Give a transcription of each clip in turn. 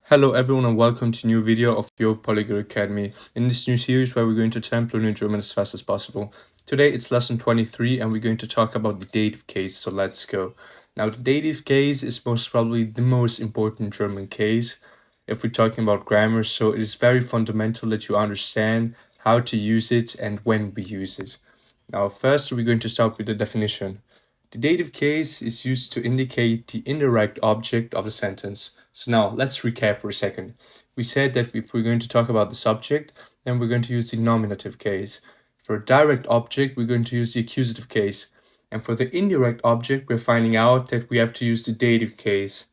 Hello everyone and welcome to a new video of your Polyglot Academy. In this new series where we're going to attempt learning German as fast as possible. Today it's lesson 23 and we're going to talk about the dative case, so let's go. Now the dative case is most probably the most important German case if we're talking about grammar, so it is very fundamental that you understand how to use it and when we use it. Now first we're going to start with the definition. The dative case is used to indicate the indirect object of a sentence. So now let's recap for a second. We said that if we're going to talk about the subject, then we're going to use the nominative case. For a direct object, we're going to use the accusative case. And for the indirect object, we're finding out that we have to use the dative case.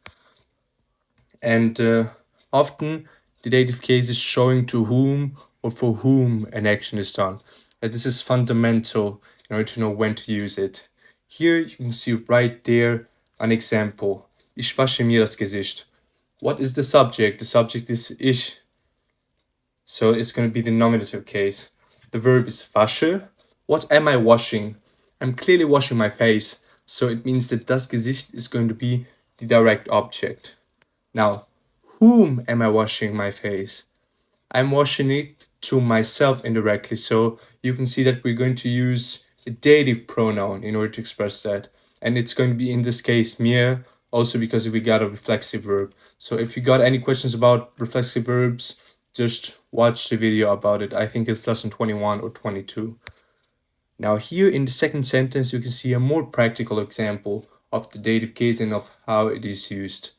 And often the dative case is showing to whom or for whom an action is done. And this is fundamental in order to know when to use it. Here you can see right there an example. Ich wasche mir das Gesicht. What is the subject? The subject is ich. So it's going to be the nominative case. The verb is wasche. What am I washing? I'm clearly washing my face. So it means that das Gesicht is going to be the direct object. Now, whom am I washing my face? I'm washing it to myself indirectly. So you can see that we're going to use a dative pronoun in order to express that. And it's going to be in this case mir, also because we got a reflexive verb. So if you got any questions about reflexive verbs, just watch the video about it. I think it's lesson 21 or 22. Now here in the second sentence, you can see a more practical example of the dative case and of how it is used.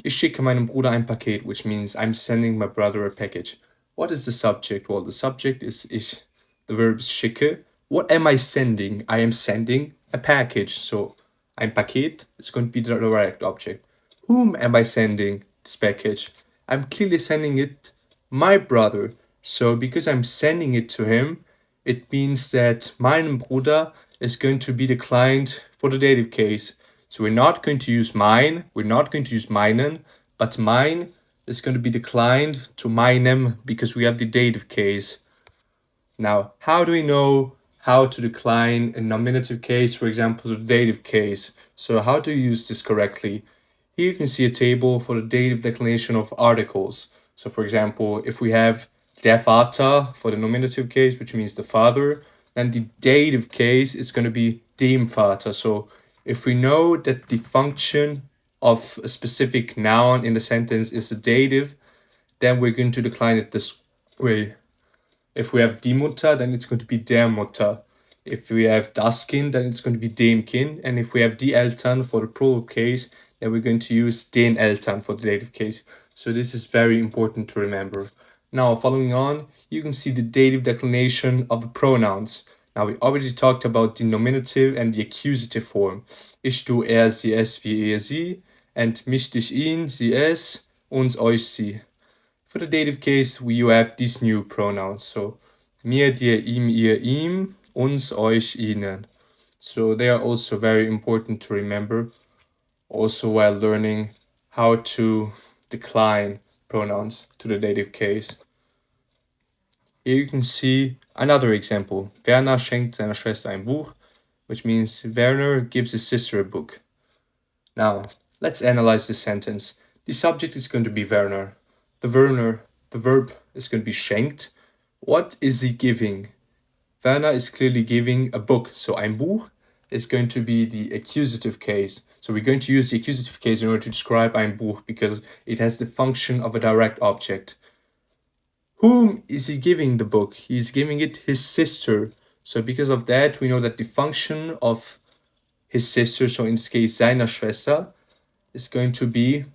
Ich schicke meinem Bruder ein Paket, which means I'm sending my brother a package. What is the subject? Well, the subject is ich. The verb is schicke. What am I sending? I am sending a package. So ein Paket is going to be the direct object. Whom am I sending this package? I'm clearly sending it my brother. So because I'm sending it to him, it means that meinem Bruder is going to be the client for the dative case. So we're not going to use mine, we're not going to use meinen, but mine is going to be declined to meinem because we have the dative case. Now, how do we know how to decline a nominative case, for example, the dative case? So how to use this correctly? Here you can see a table for the dative declination of articles. So for example, if we have der Vater for the nominative case, which means the father, then the dative case is going to be dem Vater. So if we know that the function of a specific noun in the sentence is a dative, then we're going to decline it this way. If we have die Mutter, then it's going to be der Mutter. If we have das Kind, then it's going to be dem Kind. And if we have die Eltern for the plural case, then we're going to use den Eltern for the dative case. So this is very important to remember. Now, following on, you can see the dative declination of the pronouns. Now, we already talked about the nominative and the accusative form. Ich, du, er, sie, es, wir, ihr, sie, and mich, dich, ihn, sie, es, uns, euch, sie. For the dative case, you have these new pronouns. So, mir, dir, ihm, ihr, ihm, uns, euch, ihnen. So they are also very important to remember, also while learning how to decline pronouns to the dative case. Here you can see another example. Werner schenkt seiner Schwester ein Buch, which means Werner gives his sister a book. Now, let's analyze this sentence. The subject is going to be Werner. The verb is going to be schenkt. What is he giving? Werner is clearly giving a book. So ein Buch is going to be the accusative case. So we're going to use the accusative case in order to describe ein Buch because it has the function of a direct object. Whom is he giving the book? He's giving it his sister. So because of that, we know that the function of his sister, so in this case seiner Schwester, is going to be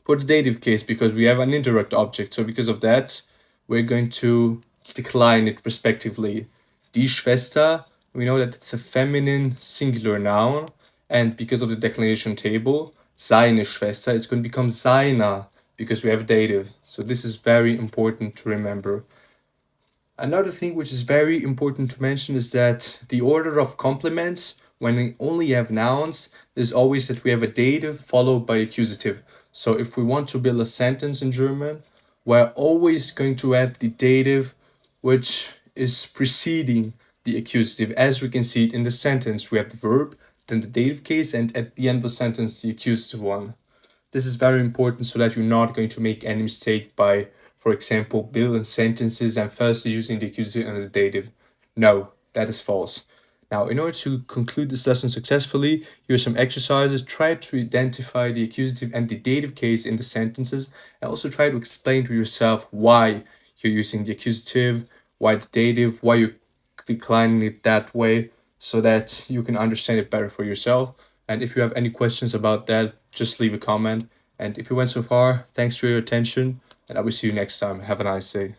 for the dative case because we have an indirect object. So because of that, we're going to decline it respectively. Die Schwester, we know that it's a feminine singular noun, and because of the declination table, seine Schwester is going to become seiner because we have dative. So this is very important to remember. Another thing which is very important to mention is that the order of complements, when we only have nouns, is always that we have a dative followed by accusative. So if we want to build a sentence in German, we're always going to have the dative which is preceding the accusative. As we can see it in the sentence, we have the verb, then the dative case, and at the end of the sentence, the accusative one. This is very important so that you're not going to make any mistake by, for example, building sentences and first using the accusative and the dative. No, that is false. Now, in order to conclude this lesson successfully, here are some exercises. Try to identify the accusative and the dative case in the sentences, and also try to explain to yourself why you're using the accusative, why the dative, why you're declining it that way, so that you can understand it better for yourself. And if you have any questions about that, just leave a comment. And if you went so far, thanks for your attention, and I will see you next time. Have a nice day.